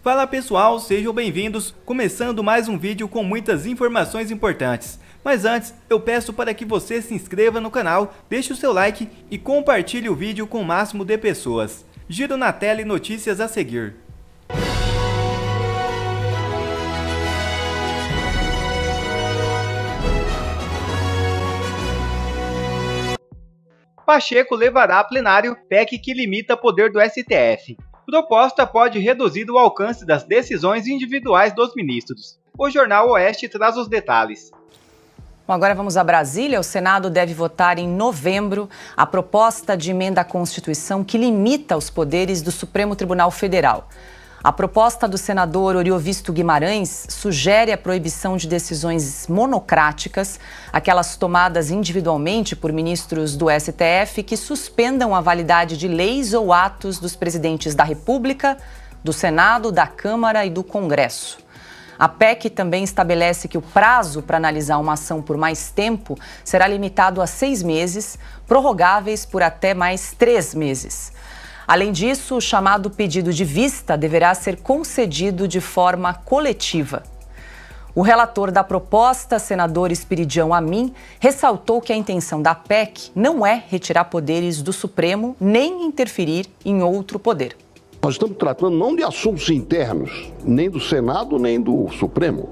Fala pessoal, sejam bem-vindos, começando mais um vídeo com muitas informações importantes. Mas antes, eu peço para que você se inscreva no canal, deixe o seu like e compartilhe o vídeo com o máximo de pessoas. Giro na tela e notícias a seguir. Pacheco levará a plenário PEC que limita poder do STF. Proposta pode reduzir o alcance das decisões individuais dos ministros. O Jornal Oeste traz os detalhes. Bom, agora vamos a Brasília. O Senado deve votar em novembro a proposta de emenda à Constituição que limita os poderes do Supremo Tribunal Federal. A proposta do senador Oriovisto Guimarães sugere a proibição de decisões monocráticas, aquelas tomadas individualmente por ministros do STF que suspendam a validade de leis ou atos dos presidentes da República, do Senado, da Câmara e do Congresso. A PEC também estabelece que o prazo para analisar uma ação por mais tempo será limitado a 6 meses, prorrogáveis por até mais 3 meses. Além disso, o chamado pedido de vista deverá ser concedido de forma coletiva. O relator da proposta, senador Espiridião Amin, ressaltou que a intenção da PEC não é retirar poderes do Supremo nem interferir em outro poder. Nós estamos tratando não de assuntos internos, nem do Senado, nem do Supremo.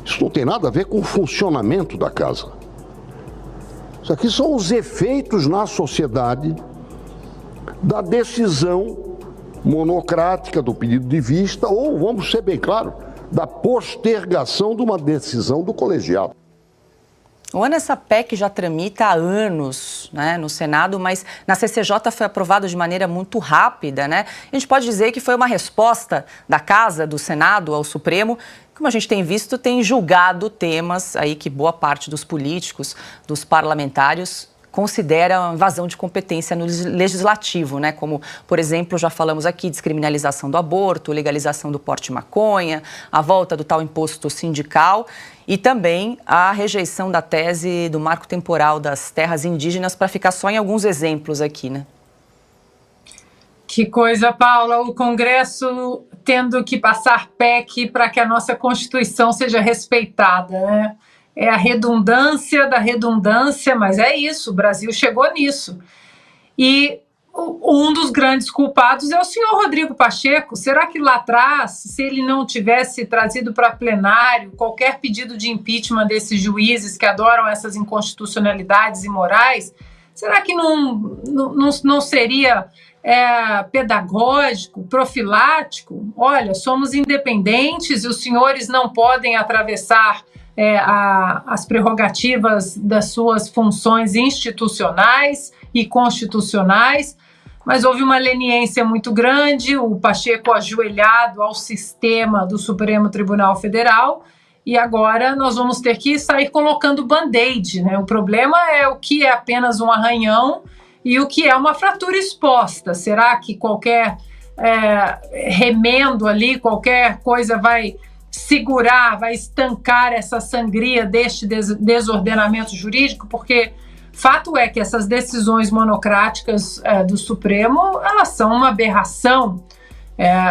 Isso não tem nada a ver com o funcionamento da casa. Isso aqui são os efeitos na sociedade da decisão monocrática do pedido de vista, ou, vamos ser bem claros, da postergação de uma decisão do colegiado. Ana, essa PEC já tramita há anos, né, no Senado, mas na CCJ foi aprovado de maneira muito rápida, né? A gente pode dizer que foi uma resposta da Casa, do Senado, ao Supremo, como a gente tem visto, tem julgado temas aí que boa parte dos políticos, dos parlamentares, considera invasão de competência no legislativo, né? Como, por exemplo, já falamos aqui, descriminalização do aborto, legalização do porte de maconha, a volta do tal imposto sindical e também a rejeição da tese do marco temporal das terras indígenas, para ficar só em alguns exemplos aqui, né? Que coisa, Paula, o Congresso tendo que passar PEC para que a nossa Constituição seja respeitada, né? É a redundância da redundância, mas é isso, o Brasil chegou nisso. E um dos grandes culpados é o senhor Rodrigo Pacheco. Será que lá atrás, se ele não tivesse trazido para plenário qualquer pedido de impeachment desses juízes que adoram essas inconstitucionalidades imorais, será que não seria pedagógico, profilático? Olha, somos independentes e os senhores não podem atravessar as prerrogativas das suas funções institucionais e constitucionais, mas houve uma leniência muito grande, o Pacheco ajoelhado ao sistema do Supremo Tribunal Federal, e agora nós vamos ter que sair colocando band-aid, né? O problema é o que é apenas um arranhão e o que é uma fratura exposta. Será que qualquer remendo ali, qualquer coisa vai segurar, vai estancar essa sangria deste desordenamento jurídico? Porque fato é que essas decisões monocráticas do Supremo, elas são uma aberração.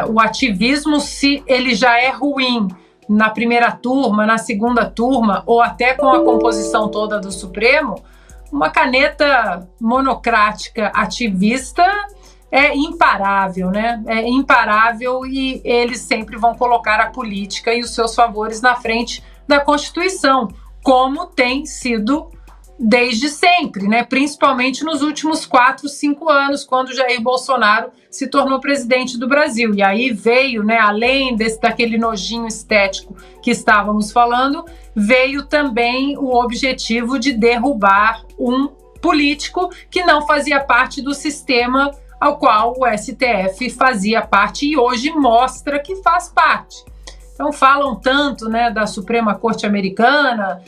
O ativismo, se ele já é ruim na primeira turma, na segunda turma, ou até com a composição toda do Supremo, uma caneta monocrática ativista é imparável, né? É imparável e eles sempre vão colocar a política e os seus favores na frente da Constituição, como tem sido desde sempre, né? Principalmente nos últimos 4, 5 anos, quando Jair Bolsonaro se tornou presidente do Brasil. E aí veio, né, além daquele nojinho estético que estávamos falando, veio também o objetivo de derrubar um político que não fazia parte do sistema ao qual o STF fazia parte e hoje mostra que faz parte. Então falam tanto, né, da Suprema Corte Americana,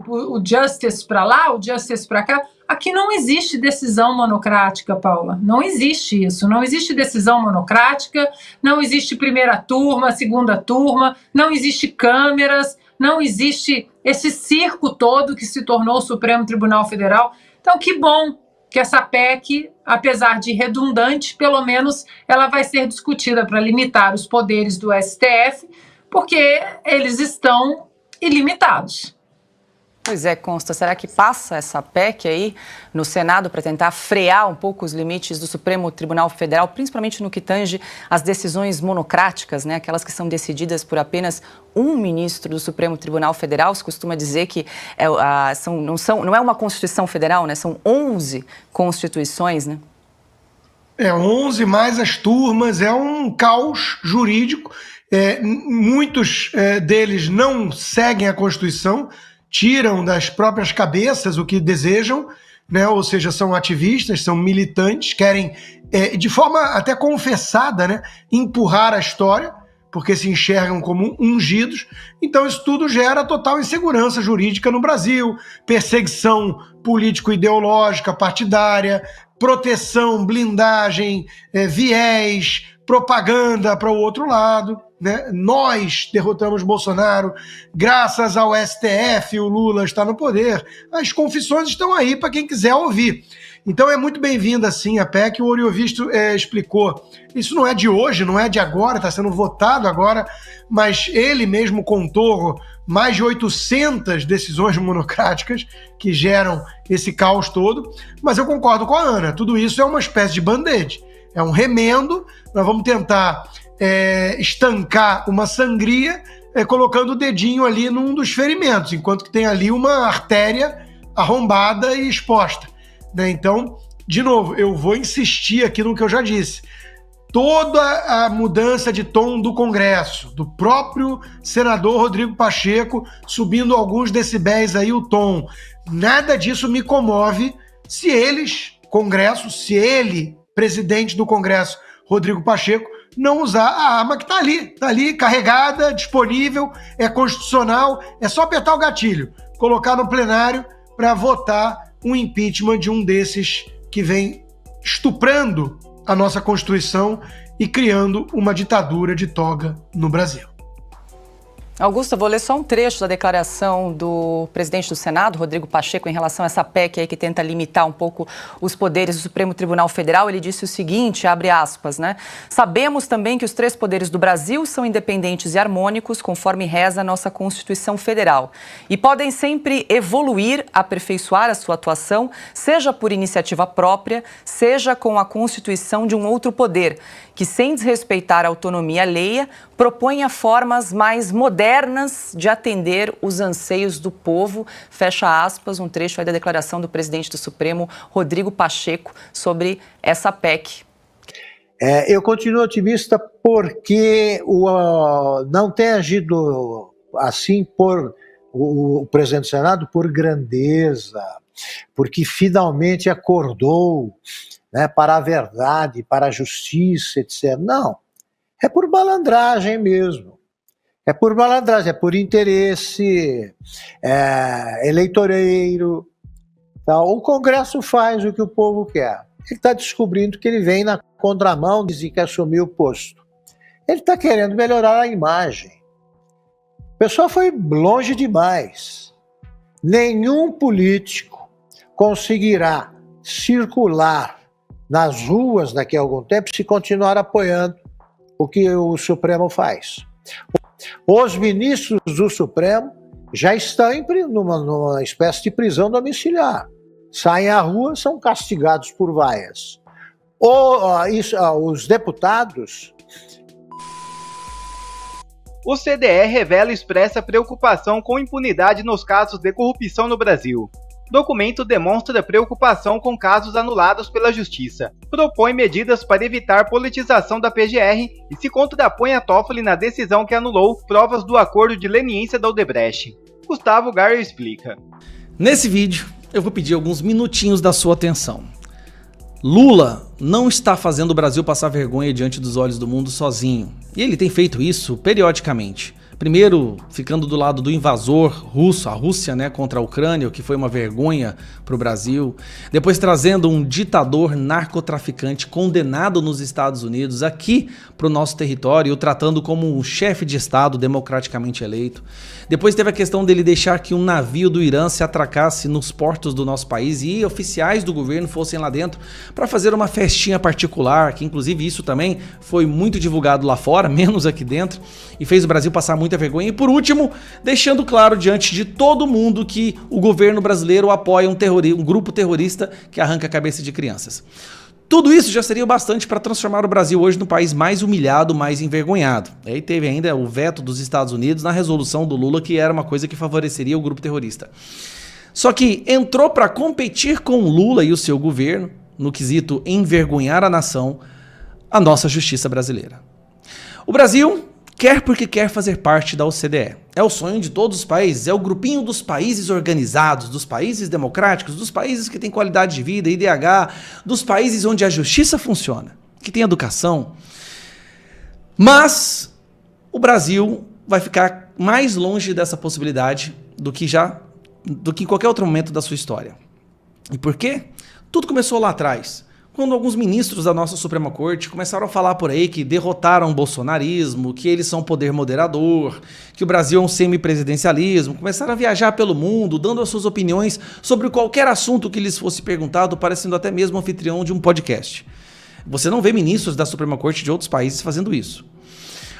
o Justice para lá, o Justice para cá. Aqui não existe decisão monocrática, Paula. Não existe isso. Não existe decisão monocrática, não existe primeira turma, segunda turma, não existe câmeras, não existe esse circo todo que se tornou o Supremo Tribunal Federal. Então, que bom que essa PEC, apesar de redundante, pelo menos ela vai ser discutida para limitar os poderes do STF, porque eles estão ilimitados. Pois é, Consta, será que passa essa PEC aí no Senado para tentar frear um pouco os limites do Supremo Tribunal Federal, principalmente no que tange as decisões monocráticas, né? Aquelas que são decididas por apenas um ministro do Supremo Tribunal Federal? Se costuma dizer que não é uma Constituição Federal, né? São 11 constituições, né? 11 mais as turmas, é um caos jurídico. Muitos deles não seguem a Constituição, tiram das próprias cabeças o que desejam, né? Ou seja, são ativistas, são militantes, querem, de forma até confessada, né, empurrar a história, porque se enxergam como ungidos. Então isso tudo gera total insegurança jurídica no Brasil, perseguição político-ideológica, partidária, proteção, blindagem, viés, propaganda para o outro lado, né? Nós derrotamos Bolsonaro graças ao STF, o Lula está no poder. As confissões estão aí para quem quiser ouvir. Então é muito bem-vinda, sim, a PEC. O Oriovisto explicou. Isso não é de hoje, não é de agora, está sendo votado agora, mas ele mesmo contou mais de 800 decisões monocráticas que geram esse caos todo. Mas eu concordo com a Ana, tudo isso é uma espécie de band-aid. É um remendo, nós vamos tentar estancar uma sangria colocando o dedinho ali num dos ferimentos, enquanto que tem ali uma artéria arrombada e exposta, né? Então, de novo, eu vou insistir aqui no que eu já disse. Toda a mudança de tom do Congresso, do próprio senador Rodrigo Pacheco subindo alguns decibéis aí o tom, nada disso me comove se eles, Congresso, se ele, presidente do Congresso, Rodrigo Pacheco, não usar a arma que está ali carregada, disponível, é constitucional, é só apertar o gatilho, colocar no plenário para votar um impeachment de um desses que vem estuprando a nossa Constituição e criando uma ditadura de toga no Brasil. Augusto, eu vou ler só um trecho da declaração do presidente do Senado, Rodrigo Pacheco, em relação a essa PEC aí que tenta limitar um pouco os poderes do Supremo Tribunal Federal. Ele disse o seguinte, abre aspas, né? Sabemos também que os 3 poderes do Brasil são independentes e harmônicos, conforme reza a nossa Constituição Federal, e podem sempre evoluir, aperfeiçoar a sua atuação, seja por iniciativa própria, seja com a constituição de um outro poder, que, sem desrespeitar a autonomia alheia, proponha formas mais modernas de atender os anseios do povo. Fecha aspas, um trecho aí da declaração do presidente do Supremo, Rodrigo Pacheco, sobre essa PEC. Eu continuo otimista porque não tem agido assim por o presidente do Senado por grandeza, porque finalmente acordou, né, para a verdade, para a justiça, etc. Não, é por malandragem mesmo. É por malandragem, é por interesse eleitoreiro. Tá? O Congresso faz o que o povo quer. Ele está descobrindo que ele vem na contramão, diz que assumiu o posto. Ele está querendo melhorar a imagem. O pessoal foi longe demais. Nenhum político conseguirá circular nas ruas daqui a algum tempo se continuar apoiando o que o Supremo faz. Os ministros do Supremo já estão numa espécie de prisão domiciliar. Saem à rua, são castigados por vaias. Os deputados... O CDE revela e expressa preocupação com impunidade nos casos de corrupção no Brasil. Documento demonstra preocupação com casos anulados pela Justiça, propõe medidas para evitar politização da PGR e se contrapõe a Toffoli na decisão que anulou provas do acordo de leniência da Odebrecht. Gustavo Gayer explica. Nesse vídeo, eu vou pedir alguns minutinhos da sua atenção. Lula não está fazendo o Brasil passar vergonha diante dos olhos do mundo sozinho, e ele tem feito isso periodicamente. Primeiro, ficando do lado do invasor russo, a Rússia, né, contra a Ucrânia, o que foi uma vergonha para o Brasil. Depois trazendo um ditador narcotraficante condenado nos Estados Unidos aqui para o nosso território, e o tratando como um chefe de Estado democraticamente eleito. Depois teve a questão dele deixar que um navio do Irã se atracasse nos portos do nosso país e oficiais do governo fossem lá dentro para fazer uma festinha particular, que inclusive isso também foi muito divulgado lá fora, menos aqui dentro, e fez o Brasil passar muita vergonha. E por último, deixando claro diante de todo mundo que o governo brasileiro apoia um grupo terrorista que arranca a cabeça de crianças. Tudo isso já seria o bastante para transformar o Brasil hoje no país mais humilhado, mais envergonhado. Aí teve ainda o veto dos Estados Unidos na resolução do Lula, que era uma coisa que favoreceria o grupo terrorista. Só que entrou para competir com o Lula e o seu governo, no quesito envergonhar a nação, a nossa justiça brasileira. O Brasil quer porque quer fazer parte da OCDE. É o sonho de todos os países, é o grupinho dos países organizados, dos países democráticos, dos países que têm qualidade de vida, IDH, dos países onde a justiça funciona, que tem educação. Mas o Brasil vai ficar mais longe dessa possibilidade do que em qualquer outro momento da sua história. E por quê? Tudo começou lá atrás, quando alguns ministros da nossa Suprema Corte começaram a falar por aí que derrotaram o bolsonarismo, que eles são poder moderador, que o Brasil é um semipresidencialismo, começaram a viajar pelo mundo, dando as suas opiniões sobre qualquer assunto que lhes fosse perguntado, parecendo até mesmo anfitrião de um podcast. Você não vê ministros da Suprema Corte de outros países fazendo isso.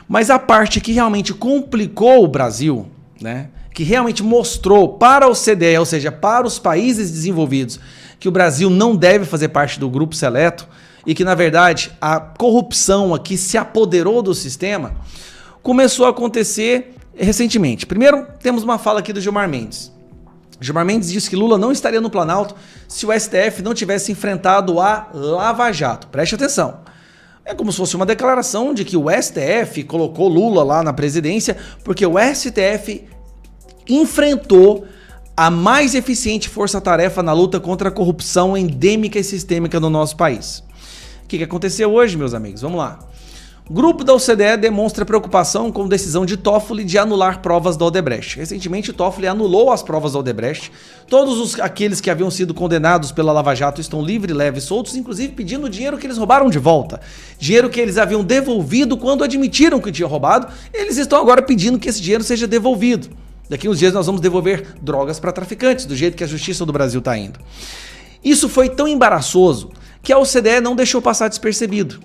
Mas a parte que realmente complicou o Brasil, né, que realmente mostrou para a OCDE, ou seja, para os países desenvolvidos, que o Brasil não deve fazer parte do grupo seleto e que, na verdade, a corrupção aqui se apoderou do sistema, começou a acontecer recentemente. Primeiro, temos uma fala aqui do Gilmar Mendes. Gilmar Mendes disse que Lula não estaria no Planalto se o STF não tivesse enfrentado a Lava Jato. Preste atenção. É como se fosse uma declaração de que o STF colocou Lula lá na presidência porque o STF enfrentou a mais eficiente força-tarefa na luta contra a corrupção endêmica e sistêmica no nosso país. O que aconteceu hoje, meus amigos? Vamos lá. O grupo da OCDE demonstra preocupação com a decisão de Toffoli de anular provas da Odebrecht. Recentemente, Toffoli anulou as provas da Odebrecht. Todos aqueles que haviam sido condenados pela Lava Jato estão livres, leves, soltos, inclusive pedindo o dinheiro que eles roubaram de volta. Dinheiro que eles haviam devolvido quando admitiram que tinham roubado. Eles estão agora pedindo que esse dinheiro seja devolvido. Daqui uns dias nós vamos devolver drogas para traficantes, do jeito que a justiça do Brasil está indo. Isso foi tão embaraçoso que a OCDE não deixou passar despercebido.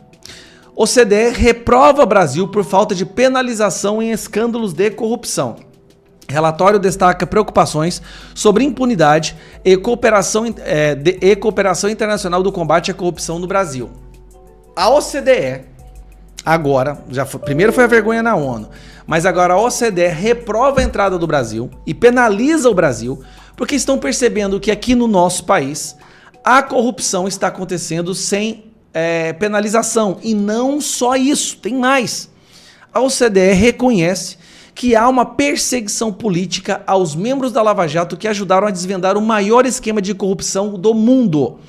A OCDE reprova o Brasil por falta de penalização em escândalos de corrupção. Relatório destaca preocupações sobre impunidade e cooperação internacional do combate à corrupção no Brasil. A OCDE, agora, primeiro foi a vergonha na ONU, mas agora a OCDE reprova a entrada do Brasil e penaliza o Brasil porque estão percebendo que aqui no nosso país a corrupção está acontecendo sem penalização. E não só isso, tem mais. A OCDE reconhece que há uma perseguição política aos membros da Lava Jato que ajudaram a desvendar o maior esquema de corrupção do mundo.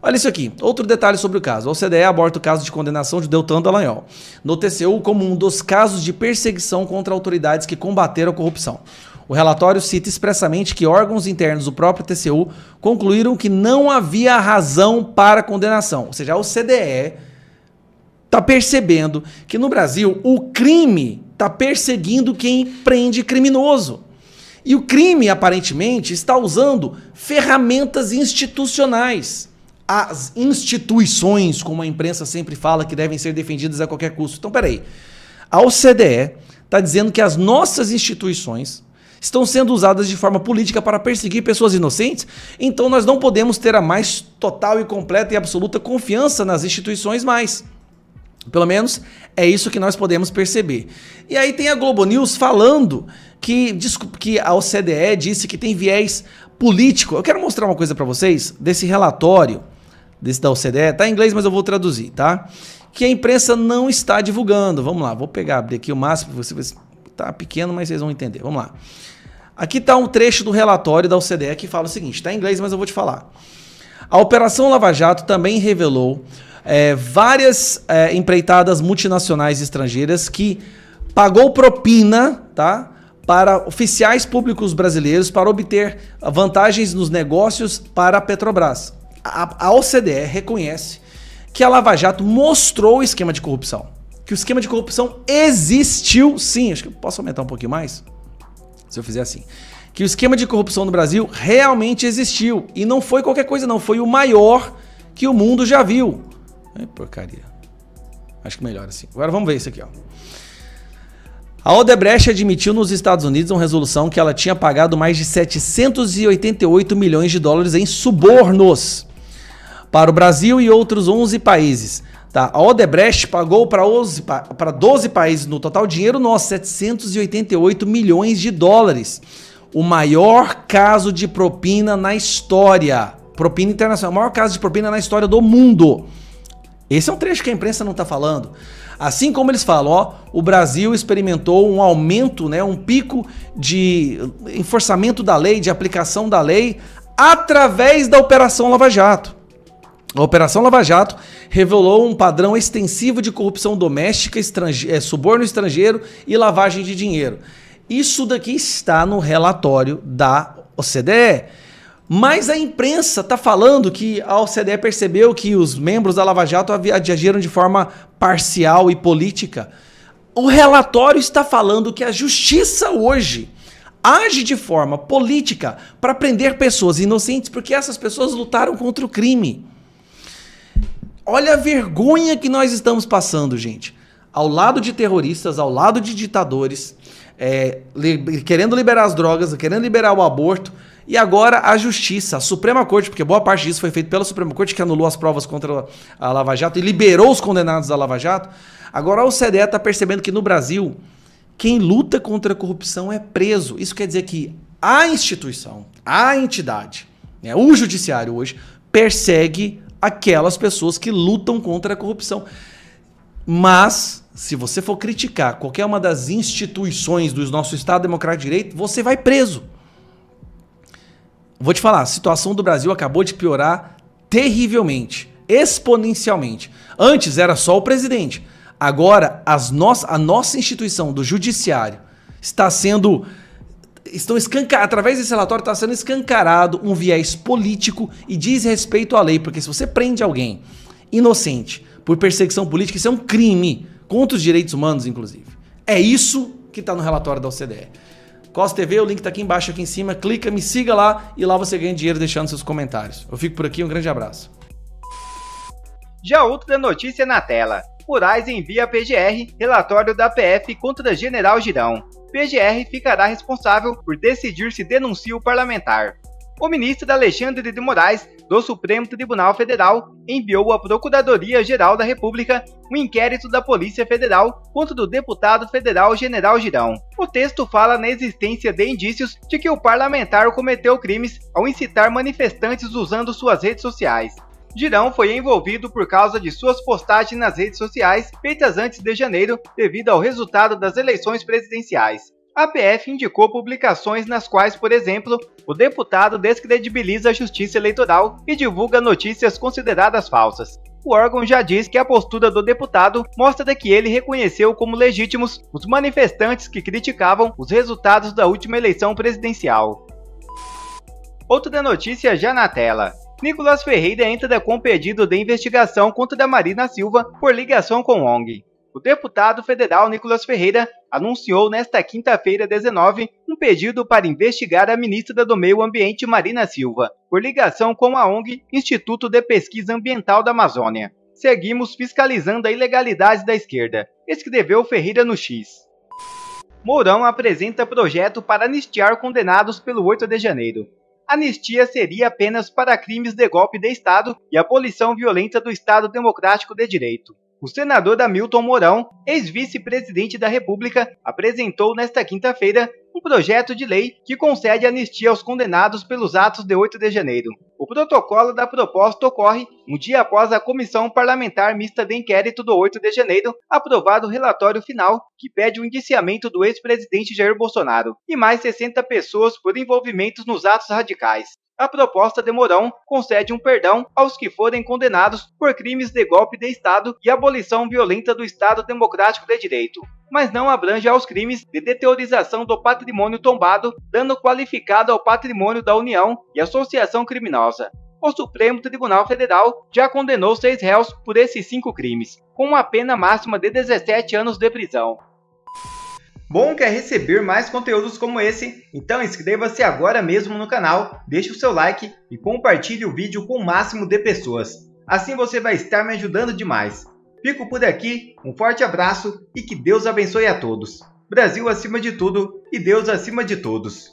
Olha isso aqui, outro detalhe sobre o caso. A OCDE aborda o caso de condenação de Deltan Dallagnol no TCU como um dos casos de perseguição contra autoridades que combateram a corrupção. O relatório cita expressamente que órgãos internos do próprio TCU concluíram que não havia razão para condenação. Ou seja, a OCDE está percebendo que no Brasil o crime está perseguindo quem prende criminoso. E o crime, aparentemente, está usando ferramentas institucionais. As instituições, como a imprensa sempre fala, que devem ser defendidas a qualquer custo. Então, peraí. A OCDE está dizendo que as nossas instituições estão sendo usadas de forma política para perseguir pessoas inocentes, então nós não podemos ter a mais total e completa e absoluta confiança nas instituições mais. Pelo menos é isso que nós podemos perceber. E aí tem a Globo News falando que a OCDE disse que tem viés político. Eu quero mostrar uma coisa para vocês desse relatório desse da OCDE. Tá em inglês, mas eu vou traduzir, tá? Que a imprensa não está divulgando. Vamos lá, vou abrir aqui o máximo, você tá pequeno, mas vocês vão entender. Vamos lá. Aqui está um trecho do relatório da OCDE que fala o seguinte, tá em inglês, mas eu vou te falar. A Operação Lava Jato também revelou várias empreitadas multinacionais estrangeiras que pagou propina, tá? Para oficiais públicos brasileiros para obter vantagens nos negócios para a Petrobras. A OCDE reconhece que a Lava Jato mostrou o esquema de corrupção. Que o esquema de corrupção existiu sim. Acho que eu posso aumentar um pouquinho mais? Se eu fizer assim. Que o esquema de corrupção no Brasil realmente existiu. E não foi qualquer coisa não. Foi o maior que o mundo já viu. Ai, porcaria. Acho que melhor assim. Agora vamos ver isso aqui, ó. A Odebrecht admitiu nos Estados Unidos uma resolução que ela tinha pagado mais de 788 milhões de dólares em subornos para o Brasil e outros 11 países. Tá? A Odebrecht pagou para 12 países no total dinheiro nosso, 788 milhões de dólares. O maior caso de propina na história. Propina internacional. O maior caso de propina na história do mundo. Esse é um trecho que a imprensa não está falando. Assim como eles falam, ó, o Brasil experimentou um aumento, né, um pico de enforçamento da lei, de aplicação da lei, através da Operação Lava Jato. A Operação Lava Jato revelou um padrão extensivo de corrupção doméstica, suborno estrangeiro e lavagem de dinheiro. Isso daqui está no relatório da OCDE. Mas a imprensa está falando que a OCDE percebeu que os membros da Lava Jato agiram de forma parcial e política. O relatório está falando que a justiça hoje age de forma política para prender pessoas inocentes porque essas pessoas lutaram contra o crime. Olha a vergonha que nós estamos passando, gente. Ao lado de terroristas, ao lado de ditadores, querendo liberar as drogas, querendo liberar o aborto. E agora a Justiça, a Suprema Corte, porque boa parte disso foi feito pela Suprema Corte, que anulou as provas contra a Lava Jato e liberou os condenados da Lava Jato. Agora a OCDE está percebendo que no Brasil, quem luta contra a corrupção é preso. Isso quer dizer que a instituição, a entidade, né, o judiciário hoje, persegue aquelas pessoas que lutam contra a corrupção. Mas, se você for criticar qualquer uma das instituições do nosso Estado Democrático de Direito, você vai preso. Vou te falar, a situação do Brasil acabou de piorar terrivelmente, exponencialmente. Antes era só o presidente. Agora, a nossa instituição do judiciário através desse relatório está sendo escancarado um viés político e desrespeito à lei. Porque se você prende alguém inocente por perseguição política, isso é um crime contra os direitos humanos, inclusive. É isso que está no relatório da OCDE. Costa TV, o link tá aqui embaixo, aqui em cima. Clica, me siga lá e lá você ganha dinheiro deixando seus comentários. Eu fico por aqui, um grande abraço. Já outra notícia na tela. Moraes envia a PGR relatório da PF contra General Girão. PGR ficará responsável por decidir se denuncia o parlamentar. O ministro Alexandre de Moraes, do Supremo Tribunal Federal, enviou à Procuradoria-Geral da República um inquérito da Polícia Federal contra o deputado federal General Girão. O texto fala na existência de indícios de que o parlamentar cometeu crimes ao incitar manifestantes usando suas redes sociais. Girão foi envolvido por causa de suas postagens nas redes sociais feitas antes de janeiro devido ao resultado das eleições presidenciais. A PF indicou publicações nas quais, por exemplo, o deputado descredibiliza a justiça eleitoral e divulga notícias consideradas falsas. O órgão já diz que a postura do deputado mostra que ele reconheceu como legítimos os manifestantes que criticavam os resultados da última eleição presidencial. Outra notícia já na tela. Nicolas Ferreira entra com pedido de investigação contra Marina Silva por ligação com ONG. O deputado federal Nicolas Ferreira anunciou nesta quinta-feira 19 um pedido para investigar a ministra do Meio Ambiente Marina Silva por ligação com a ONG Instituto de Pesquisa Ambiental da Amazônia. Seguimos fiscalizando a ilegalidade da esquerda, escreveu Ferreira no X. Mourão apresenta projeto para anistiar condenados pelo 8 de janeiro. Anistia seria apenas para crimes de golpe de Estado e abolição violenta do Estado Democrático de Direito. O senador Hamilton Mourão, ex-vice-presidente da República, apresentou nesta quinta-feira um projeto de lei que concede anistia aos condenados pelos atos de 8 de janeiro. O protocolo da proposta ocorre um dia após a Comissão Parlamentar Mista de Inquérito do 8 de janeiro aprovar o relatório final que pede o indiciamento do ex-presidente Jair Bolsonaro e mais 60 pessoas por envolvimentos nos atos radicais. a proposta de Mourão concede um perdão aos que forem condenados por crimes de golpe de Estado e abolição violenta do Estado Democrático de Direito, mas não abrange aos crimes de deteriorização do patrimônio tombado, dano qualificado ao patrimônio da União e associação criminosa. O Supremo Tribunal Federal já condenou 6 réus por esses 5 crimes, com uma pena máxima de 17 anos de prisão. Bom, quer receber mais conteúdos como esse? Então inscreva-se agora mesmo no canal, deixe o seu like e compartilhe o vídeo com o máximo de pessoas. Assim você vai estar me ajudando demais. Fico por aqui, um forte abraço e que Deus abençoe a todos. Brasil acima de tudo e Deus acima de todos.